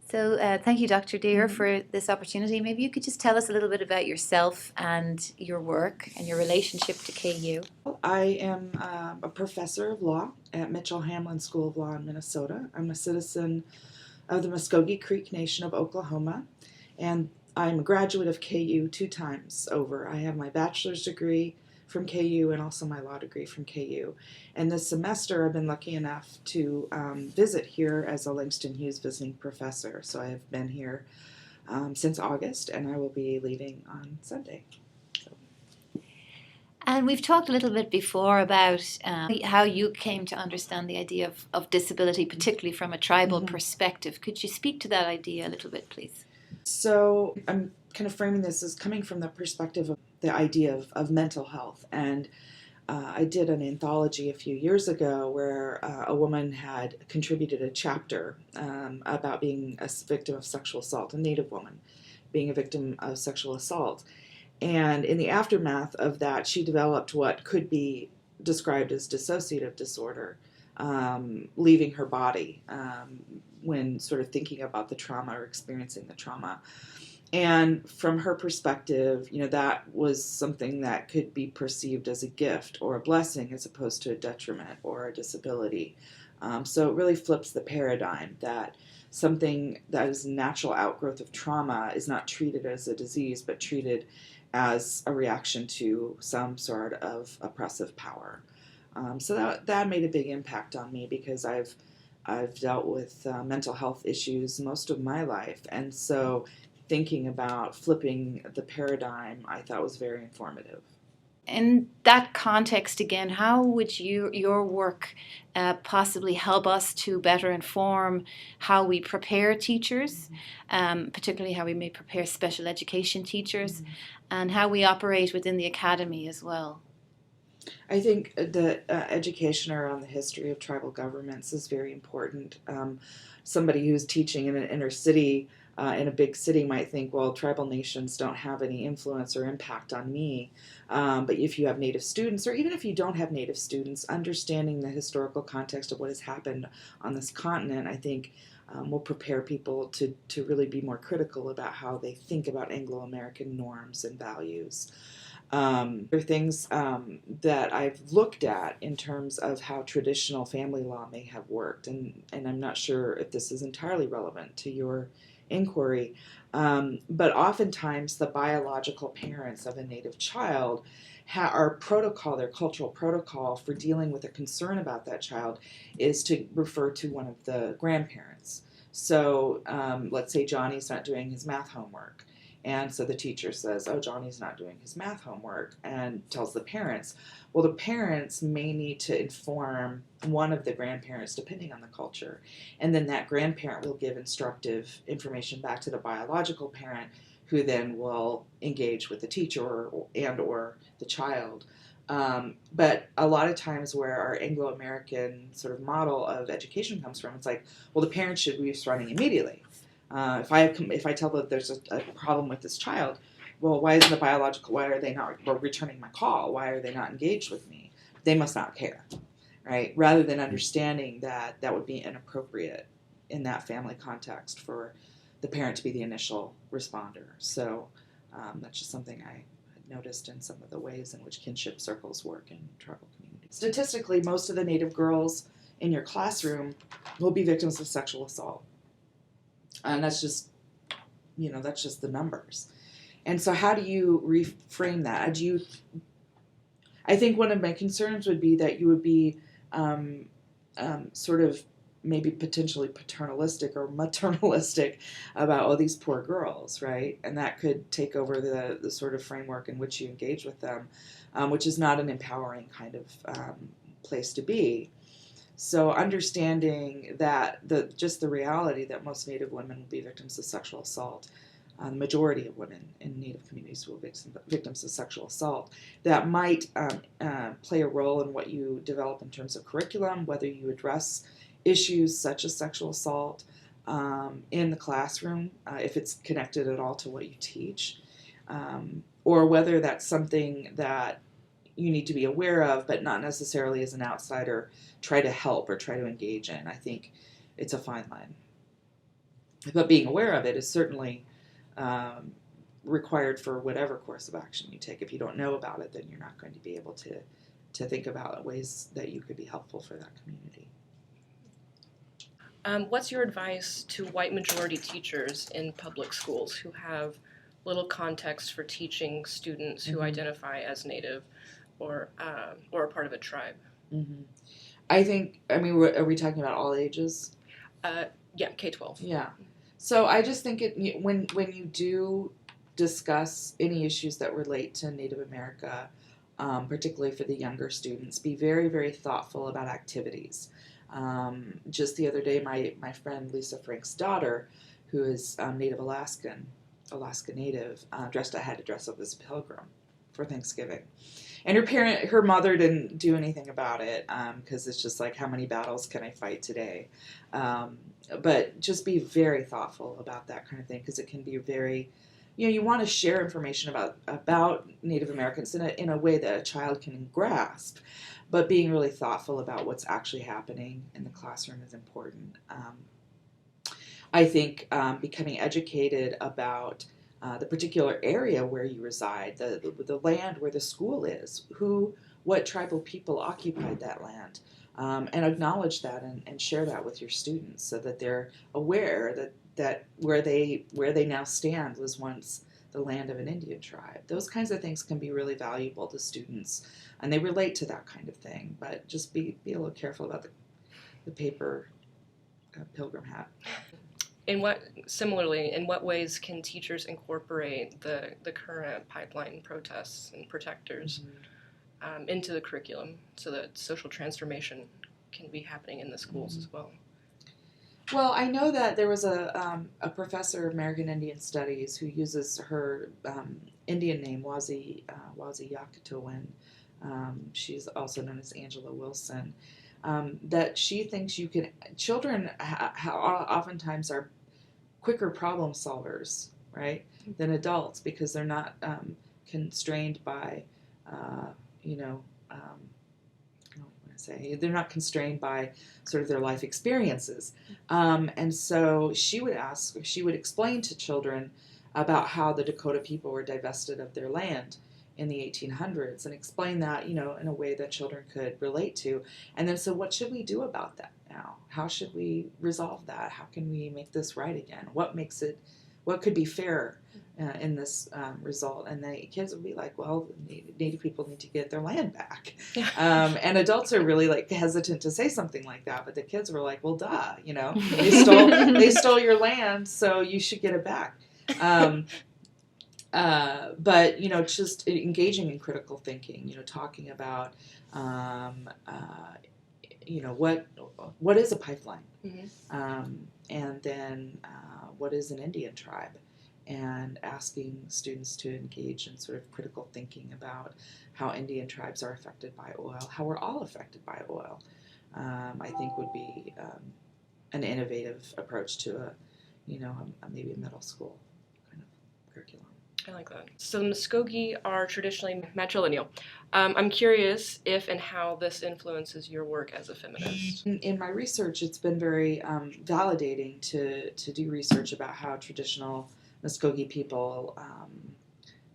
So thank you, Dr. Deere, for this opportunity. Maybe you could just tell us a little bit about yourself and your work and your relationship to KU. I am a professor of law at Mitchell-Hamline School of Law in Minnesota. I'm a citizen of the Muskagoee Creek Nation of Oklahoma, and I'm a graduate of KU 2 times over. I have my bachelor's degree from KU and also my law degree from KU. And this semester I've been lucky enough to visit here as a Langston Hughes visiting professor. So I have been here since August, and I will be leaving on Sunday. And we've talked a little bit before about how you came to understand the idea of disability, particularly from a tribal perspective. Could you speak to that idea a little bit, please? So I'm kind of framing this as coming from the perspective of the idea of mental health. And I did an anthology a few years ago where a woman had contributed a chapter about being a victim of sexual assault, a Native woman being a victim of sexual assault. And in the aftermath of that, she developed what could be described as dissociative disorder, leaving her body when sort of thinking about the trauma or experiencing the trauma. And from her perspective, that was something that could be perceived as a gift or a blessing as opposed to a detriment or a disability. So it really flips the paradigm that something that is a natural outgrowth of trauma is not treated as a disease, but treated as a reaction to some sort of oppressive power. So that made a big impact on me because I've dealt with mental health issues most of my life, and so thinking about flipping the paradigm I thought was very informative. In that context, again, how would your work possibly help us to better inform how we prepare teachers, particularly how we may prepare special education teachers, and how we operate within the academy as well? I think the education around the history of tribal governments is very important. Somebody who's teaching in an inner city, in a big city, might think, well, tribal nations don't have any influence or impact on me. But if you have Native students, or even if you don't have Native students, understanding the historical context of what has happened on this continent, I think will prepare people to really be more critical about how they think about Anglo-American norms and values. There are things that I've looked at in terms of how traditional family law may have worked, and I'm not sure if this is entirely relevant to your inquiry, but oftentimes the biological parents of a Native child their cultural protocol for dealing with a concern about that child is to refer to one of the grandparents. So let's say Johnny's not doing his math homework. And so the teacher says, oh, Johnny's not doing his math homework, and tells the parents. Well, the parents may need to inform one of the grandparents, depending on the culture. And then that grandparent will give instructive information back to the biological parent, who then will engage with the teacher or the child. But a lot of times where our Anglo-American sort of model of education comes from, it's like, well, the parents should be responding immediately. If I tell them there's a problem with this child, well, why are they not returning my call? Why are they not engaged with me? They must not care, right? Rather than understanding that would be inappropriate in that family context for the parent to be the initial responder. So that's just something I noticed in some of the ways in which kinship circles work in tribal communities. Statistically, most of the Native girls in your classroom will be victims of sexual assault. And that's just the numbers. And so how do you reframe that? I think one of my concerns would be that you would be sort of maybe potentially paternalistic or maternalistic about, oh, these poor girls, right? And that could take over the sort of framework in which you engage with them, which is not an empowering kind of place to be. So understanding that the reality that most Native women will be victims of sexual assault, the majority of women in Native communities will be victims of sexual assault, that might play a role in what you develop in terms of curriculum, whether you address issues such as sexual assault in the classroom, if it's connected at all to what you teach, or whether that's something that you need to be aware of, but not necessarily as an outsider try to help or try to engage in. I think it's a fine line. But being aware of it is certainly required for whatever course of action you take. If you don't know about it, then you're not going to be able to think about ways that you could be helpful for that community. What's your advice to white majority teachers in public schools who have little context for teaching students who identify as Native or a part of a tribe? I think, I mean, are we talking about all ages? Yeah, K-12. Yeah. So I just think when you do discuss any issues that relate to Native America, particularly for the younger students, be very, very thoughtful about activities. Just the other day, my friend Lisa Frank's daughter, who is Native Alaska Native, had to dress up as a pilgrim for Thanksgiving. And her mother didn't do anything about it because it's just like, how many battles can I fight today? But just be very thoughtful about that kind of thing, because it can be very, you want to share information about Native Americans in a way that a child can grasp, but being really thoughtful about what's actually happening in the classroom is important. I think becoming educated about the particular area where you reside, the land where the school is, what tribal people occupied that land, and acknowledge that and share that with your students so that they're aware that where they now stand was once the land of an Indian tribe. Those kinds of things can be really valuable to students, and they relate to that kind of thing. But just be a little careful about the paper pilgrim hat. In what ways can teachers incorporate the current pipeline protests and protectors into the curriculum so that social transformation can be happening in the schools as well? Well, I know that there was a professor of American Indian Studies who uses her Indian name, Wazi Yakutowin. She's also known as Angela Wilson. That she thinks children oftentimes are quicker problem solvers, right, than adults, because they're not constrained by, they're not constrained by sort of their life experiences. And so she would explain to children about how the Dakota people were divested of their land in the 1800s, and explain that, in a way that children could relate to. And then, so what should we do about that now? How should we resolve that? How can we make this right again? What could be fair in this result? And the kids would be like, well, Native people need to get their land back. And adults are really like hesitant to say something like that, but the kids were like, well, duh, they stole your land, so you should get it back. But just engaging in critical thinking, talking about, what is a pipeline, and then what is an Indian tribe, and asking students to engage in sort of critical thinking about how Indian tribes are affected by oil, how we're all affected by oil. I think would be an innovative approach to maybe a middle school kind of curriculum. I like that. So the Muskagoee are traditionally matrilineal. I'm curious if and how this influences your work as a feminist. In my research, it's been very validating to do research about how traditional Muskagoee people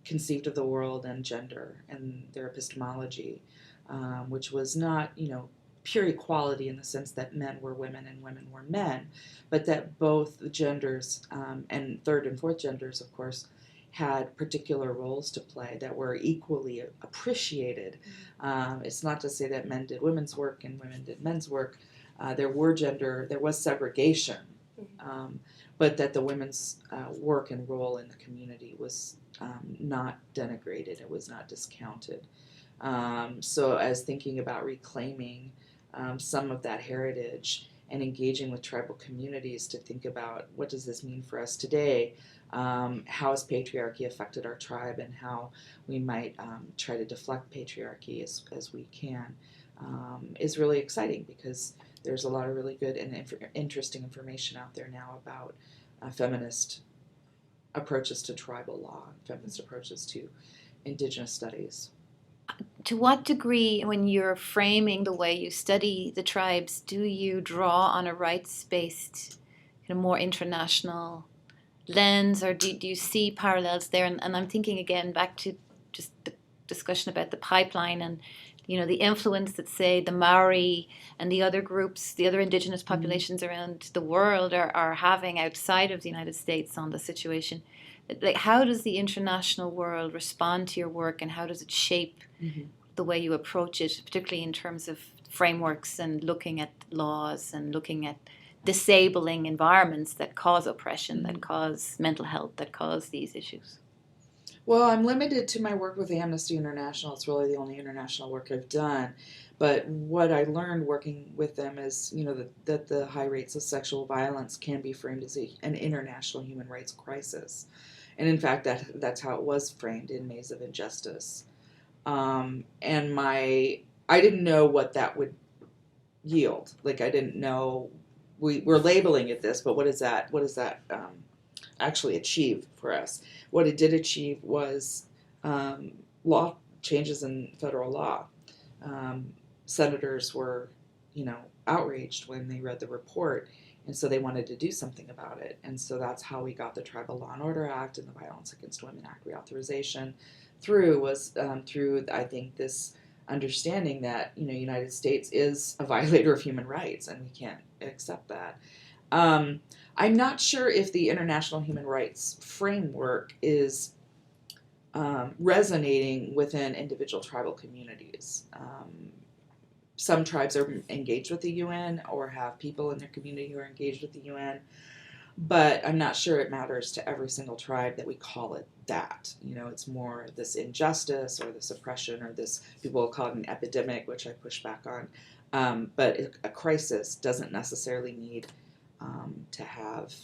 conceived of the world and gender and their epistemology, which was not, pure equality in the sense that men were women and women were men, but that both genders and third and fourth genders, of course, had particular roles to play that were equally appreciated. It's not to say that men did women's work and women did men's work. There was segregation, but that the women's work and role in the community was not denigrated. It was not discounted. So as thinking about reclaiming some of that heritage and engaging with tribal communities to think about what does this mean for us today, how has patriarchy affected our tribe, and how we might try to deflect patriarchy as we can, is really exciting, because there's a lot of really good and interesting information out there now about feminist approaches to tribal law, feminist approaches to indigenous studies. To what degree, when you're framing the way you study the tribes, do you draw on a rights-based more international lens, or do you see parallels there? And I'm thinking again back to just the discussion about the pipeline and the influence that, say, the Maori and the other groups, the other indigenous populations around the world are having outside of the United States on the situation. Like, how does the international world respond to your work, and how does it shape the way you approach it, particularly in terms of frameworks and looking at laws and looking at disabling environments that cause oppression, that cause mental health, that cause these issues? Well, I'm limited to my work with Amnesty International. It's really the only international work I've done. But what I learned working with them is, that the high rates of sexual violence can be framed as an international human rights crisis. And in fact, that's how it was framed in Maze of Injustice. And I didn't know what that would yield. Like, I didn't know, we're labeling it this, but what does that actually achieve for us? What it did achieve was law changes in federal law. Senators were, outraged when they read the report, and so they wanted to do something about it. And so that's how we got the Tribal Law and Order Act and the Violence Against Women Act reauthorization through, I think, this understanding that, United States is a violator of human rights, and we can't accept that. I'm not sure if the international human rights framework is resonating within individual tribal communities. Some tribes are engaged with the UN or have people in their community who are engaged with the UN, but I'm not sure it matters to every single tribe that we call it that. It's more this injustice or this oppression, or this, people will call it an epidemic, which I push back on. But a crisis doesn't necessarily need to have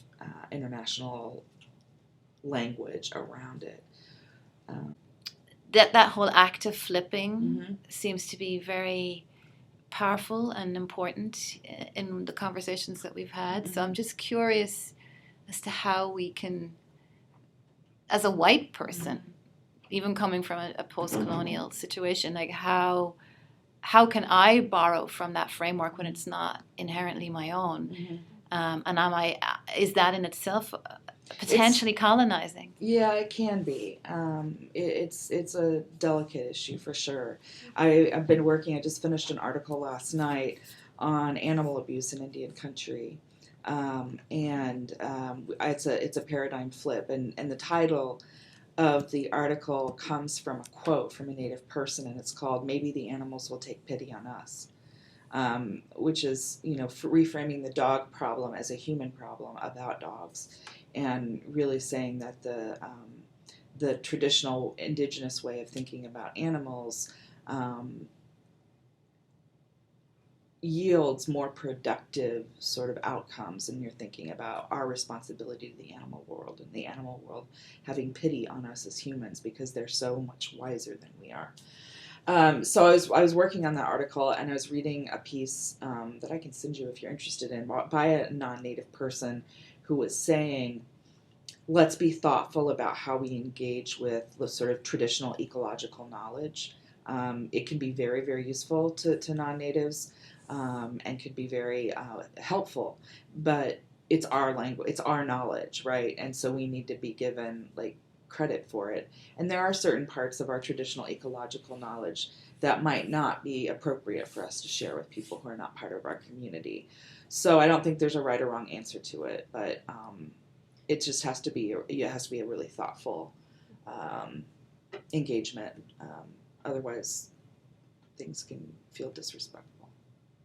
international language around it. That whole act of flipping seems to be very powerful and important in the conversations that we've had. So I'm just curious as to how we can, as a white person, even coming from a post-colonial situation, like how can I borrow from that framework when it's not inherently my own? And is that in itself potentially colonizing? Yeah, it can be. It's a delicate issue for sure. I just finished an article last night on animal abuse in Indian country. It's a paradigm flip, and the title of the article comes from a quote from a Native person, and it's called "Maybe the Animals Will Take Pity on Us," which is, reframing the dog problem as a human problem about dogs, and really saying that the traditional indigenous way of thinking about animals yields more productive sort of outcomes, and you're thinking about our responsibility to the animal world, and the animal world having pity on us as humans because they're so much wiser than we are. So I was working on that article, and I was reading a piece that I can send you if you're interested in, by a non-Native person who was saying, let's be thoughtful about how we engage with the sort of traditional ecological knowledge. It can be very, very useful to non-Natives, and could be very helpful, but it's our language, it's our knowledge, right? And so we need to be given credit for it. And there are certain parts of our traditional ecological knowledge that might not be appropriate for us to share with people who are not part of our community. So I don't think there's a right or wrong answer to it, but it just has to be a really thoughtful engagement. Otherwise, things can feel disrespectful.